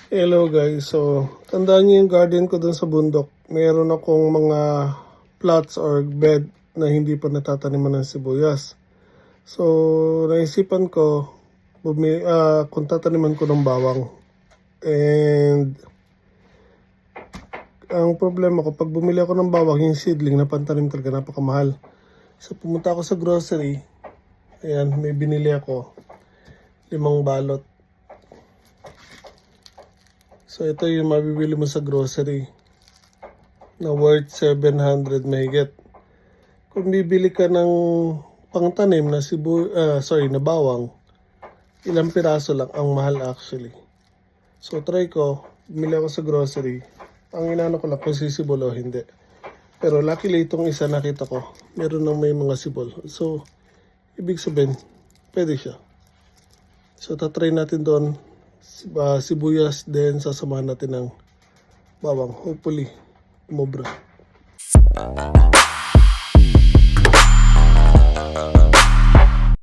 Hello guys, so tandaan niyo yung garden ko dun sa bundok. Meron akong mga plots or bed na hindi pa natataniman ng sibuyas. So naisipan ko kung tataniman ko ng bawang. And ang problema ko, pag bumili ako ng bawang, yung seedling na pantanim talaga napakamahal. So pumunta ako sa grocery. Ayan, may binili ako 5 balot. So ito yung mabibili mo sa grocery na worth 700 mahigit. Kung bibili ka ng pangtanim na na bawang, ilang piraso lang ang mahal actually. So try ko, bumili ako sa grocery. Ang inano ko lang kung sisibol o hindi. Pero luckily itong isa nakita ko, meron nang may mga sibol. So ibig sabihin, pwede siya. So tatry natin doon sibuyas, then sasamahan natin ng bawang. Hopefully, umobra.